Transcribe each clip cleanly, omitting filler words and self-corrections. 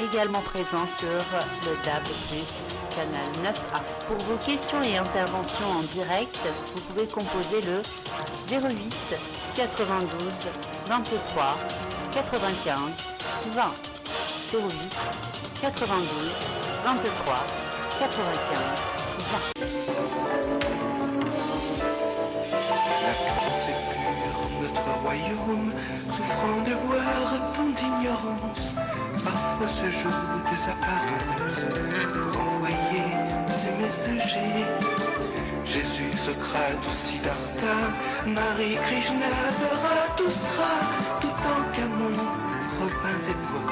également présent sur le DAB+, canal 9A. Pour vos questions et interventions en direct, vous pouvez composer le 08 92 23 95 20. 08 92 23 95 20. La France est pure, notre royaume, souffrant de voir tant d'ignorance. Parfois se jouent des apparences pour envoyer ses messagers. Jésus, Socrate ou Siddhartha, Marie, Krishna, Zarathustra, tout en Camon, Robin des Bois,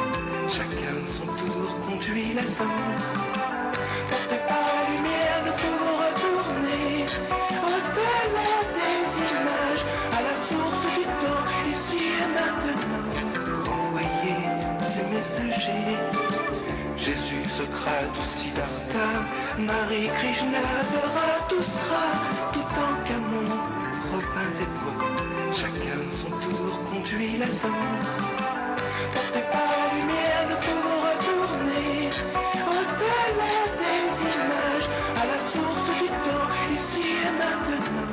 chacun son tour conduit la danse. Portés par la lumière, nous pouvons retourner au-delà des images, à la source du temps, ici et maintenant, pour envoyer ses messagers. Jésus, Socrate ou Siddhartha, Marie, Krishna, Zarathustra, tout en Camon, Robin des Bois, chacun son tour conduit la danse. Portés par la lumière, nous pouvons retourner au-delà des images, à la source du temps, ici et maintenant,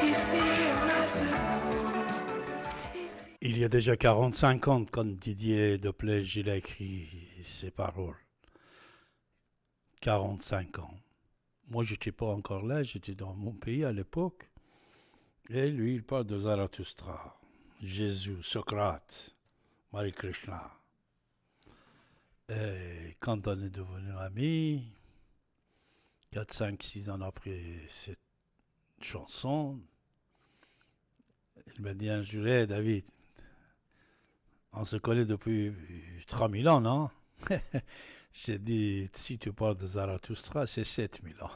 ici et maintenant. Il y a déjà 45 ans, quand Didier Deplège il a écrit ces paroles. 45 ans. Moi, je n'étais pas encore là, j'étais dans mon pays à l'époque. Et lui, il parle de Zarathustra, Jésus, Socrate, Marie Krishna. Et quand on est devenus amis, 4, 5, 6 ans après cette chanson, il m'a dit un jour, hey, David, on se connaît depuis 3000 ans, non? J'ai dit, si tu parles de Zarathustra, c'est 7000 ans.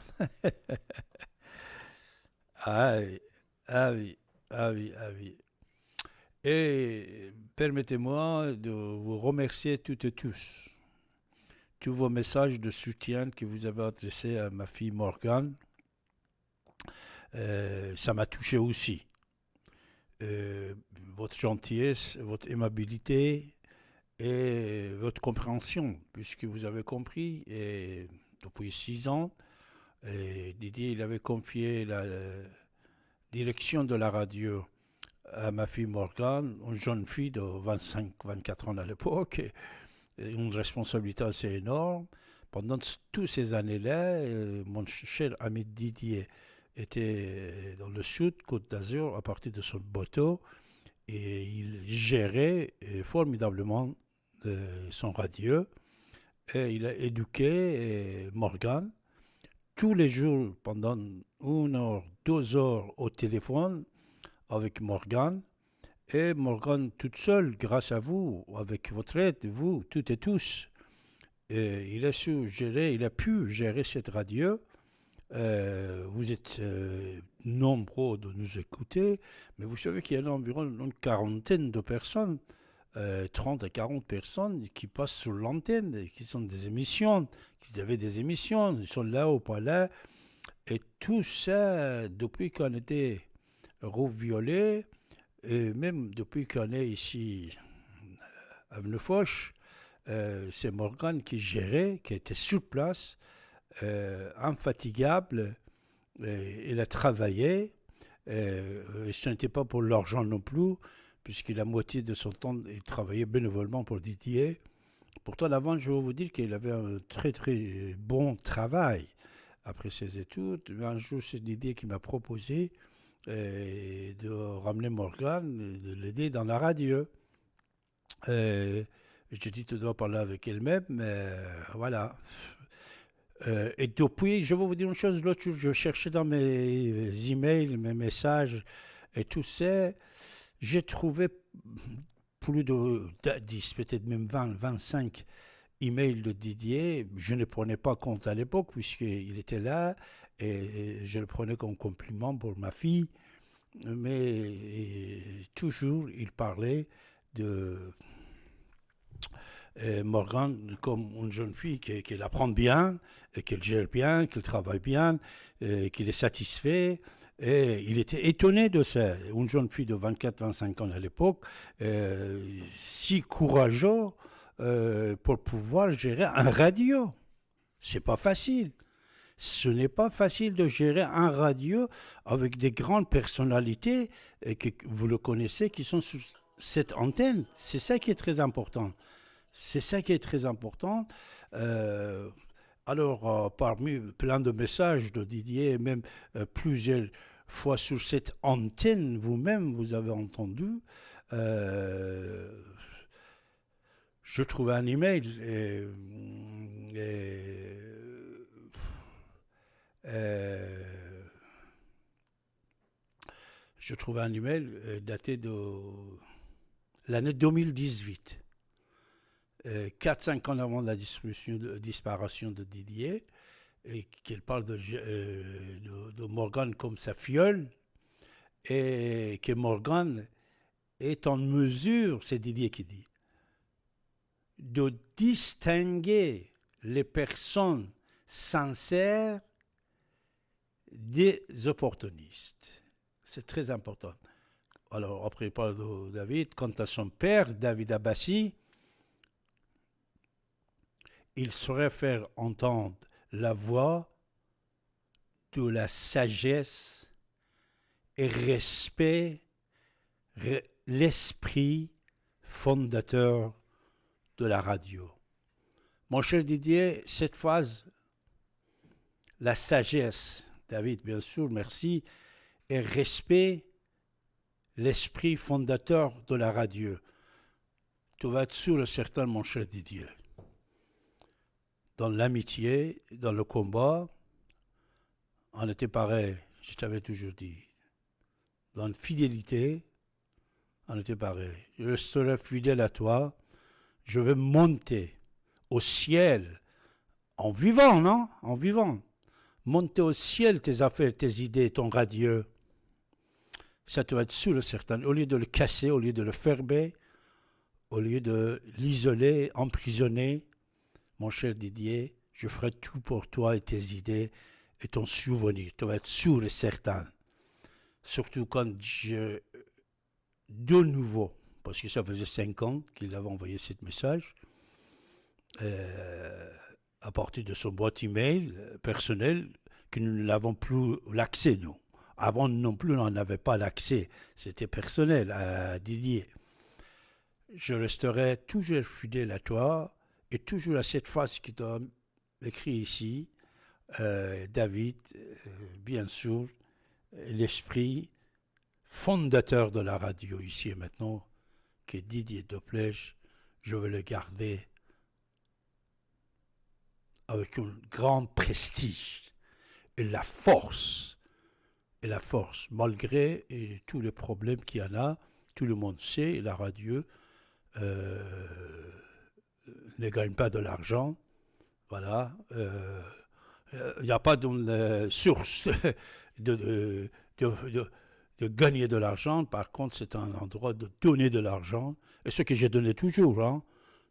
Ah oui, ah oui, ah oui, ah oui. Et permettez-moi de vous remercier toutes et tous. Tous vos messages de soutien que vous avez adressés à ma fille Morgane, ça m'a touché aussi. Votre gentillesse, votre aimabilité et votre compréhension, puisque vous avez compris, et depuis 6 ans, Didier il avait confié la direction de la radio à ma fille Morgane, une jeune fille de 25-24 ans à l'époque, et une responsabilité assez énorme. Pendant toutes ces années-là, mon cher ami Didier était dans le sud, Côte d'Azur, à partir de son bateau, et il gérait formidablement son radio, et il a éduqué Morgane tous les jours pendant 1 heure, 2 heures au téléphone avec Morgane, et Morgane toute seule, grâce à vous, avec votre aide, vous, toutes et tous, il a pu gérer cette radio. Vous êtes nombreux de nous écouter, mais vous savez qu'il y a environ une quarantaine de personnes, 30 à 40 personnes qui passent sur l'antenne, qui sont des émissions, qui avaient des émissions, ils sont là ou pas là. Et tout ça, depuis qu'on était Rouve-Violet, et même depuis qu'on est ici à Vnefoch, c'est Morgane qui gérait, qui était sur place, infatigable. Il a travaillé, ce n'était pas pour l'argent non plus, puisque la moitié de son temps, il travaillait bénévolement pour Didier. Pourtant, avant, je vais vous dire qu'il avait un très très bon travail après ses études. Un jour, c'est Didier qui m'a proposé de ramener Morgane, de l'aider dans la radio. Je dis, tu dois parler avec elle-même, mais voilà. Et depuis, je vais vous dire une chose, l'autre jour, je cherchais dans mes emails, mes messages et tout ça, j'ai trouvé plus de 10, peut-être même 20, 25 emails de Didier. Je ne prenais pas compte à l'époque, puisqu'il était là, et je le prenais comme compliment pour ma fille. Mais toujours, il parlait de Morgane comme une jeune fille qu'elle apprend bien, qu'elle gère bien, qu'elle travaille bien, qu'il est satisfait. Et il était étonné de ça. Une jeune fille de 24-25 ans à l'époque, si courageuse, pour pouvoir gérer un radio. C'est pas facile. Ce n'est pas facile de gérer un radio avec des grandes personnalités, que vous le connaissez, qui sont sur cette antenne. C'est ça qui est très important. C'est ça qui est très important. Parmi plein de messages de Didier, même plusieurs fois sur cette antenne, vous-même, vous avez entendu, je trouvais un email je trouvais un email daté de l'année 2018, 4-5 ans avant la disparition de Didier, et qu'il parle de Morgane comme sa fiole, et que Morgane est en mesure, c'est Didier qui dit, de distinguer les personnes sincères des opportunistes. C'est très important. Alors, après, il parle de David. Quant à son père, David Abbassi, il saurait faire entendre la voix de la sagesse et respect, l'esprit fondateur de la radio. Mon cher Didier, cette phrase, la sagesse, David, bien sûr, merci, et respect, l'esprit fondateur de la radio. Tu vas être sûr et certain, mon cher Didier. Dans l'amitié, dans le combat, on était pareil, je t'avais toujours dit. Dans la fidélité, on était pareil. Je serai fidèle à toi. Je vais monter au ciel en vivant, non? En vivant. Monter au ciel tes affaires, tes idées, ton radieux. Ça doit être sûr et certain. Au lieu de le casser, au lieu de le fermer, au lieu de l'isoler, emprisonner, mon cher Didier, je ferai tout pour toi et tes idées et ton souvenir. Tu vas être sûr et certain. Surtout quand de nouveau, parce que ça faisait 5 ans qu'il avait envoyé ce message, à partir de son boîte email personnel, que nous n'avons plus l'accès, nous. Avant non plus, on n'avait pas l'accès. C'était personnel à Didier. Je resterai toujours fidèle à toi et toujours à cette phrase qui t'a écrit ici, David, bien sûr, l'esprit fondateur de la radio ici et maintenant, qui est Didier Doplège, je veux le garder avec un grand prestige et la force, malgré tous les problèmes qu'il y en a, tout le monde sait, la radio ne gagne pas de l'argent, voilà, il n'y a pas de source de gagner de l'argent. Par contre, c'est un endroit de donner de l'argent, et ce que j'ai donné toujours, hein,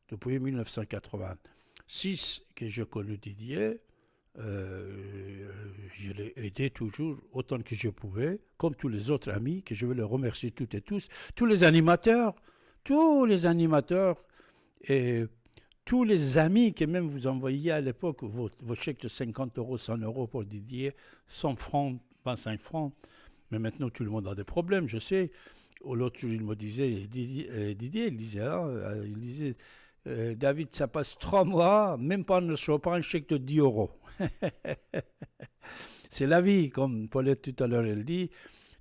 depuis 1986 que je connais Didier, je l'ai aidé toujours autant que je pouvais, comme tous les autres amis, que je veux les remercier toutes et tous, tous les animateurs, et tous les amis que même vous envoyiez à l'époque vos chèques de 50 euros, 100 euros pour Didier, 100 francs, 25 francs. Mais maintenant, tout le monde a des problèmes, je sais. L'autre jour, il me disait, Didier, il disait, David, ça passe 3 mois, même pas, ne reçoit pas un chèque de 10 euros. C'est la vie, comme Paulette tout à l'heure, elle dit.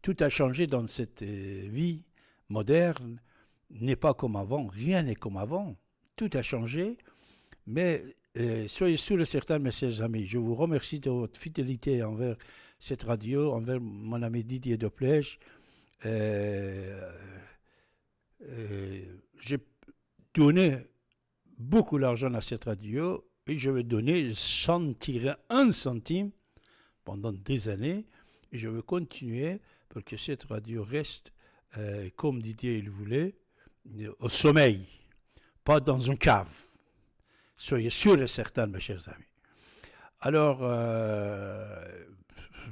Tout a changé dans cette vie moderne. N'est pas comme avant, rien n'est comme avant. Tout a changé, mais soyez sûrs et certains, mes chers amis, je vous remercie de votre fidélité envers cette radio, envers mon ami Didier Doplège. J'ai donné beaucoup d'argent à cette radio et je vais donner sans tirer 1 centime pendant des années et je vais continuer pour que cette radio reste, comme Didier il voulait, au sommeil, pas dans une cave. Soyez sûrs et certains, mes chers amis. Alors,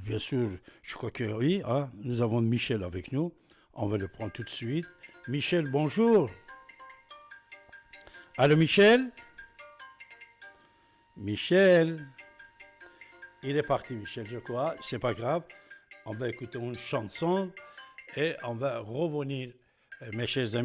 bien sûr, je crois que oui, hein, nous avons Michel avec nous. On va le prendre tout de suite. Michel, bonjour. Allô, Michel? Michel? Il est parti, Michel, je crois. C'est pas grave. On va écouter une chanson et on va revenir, mes chers amis.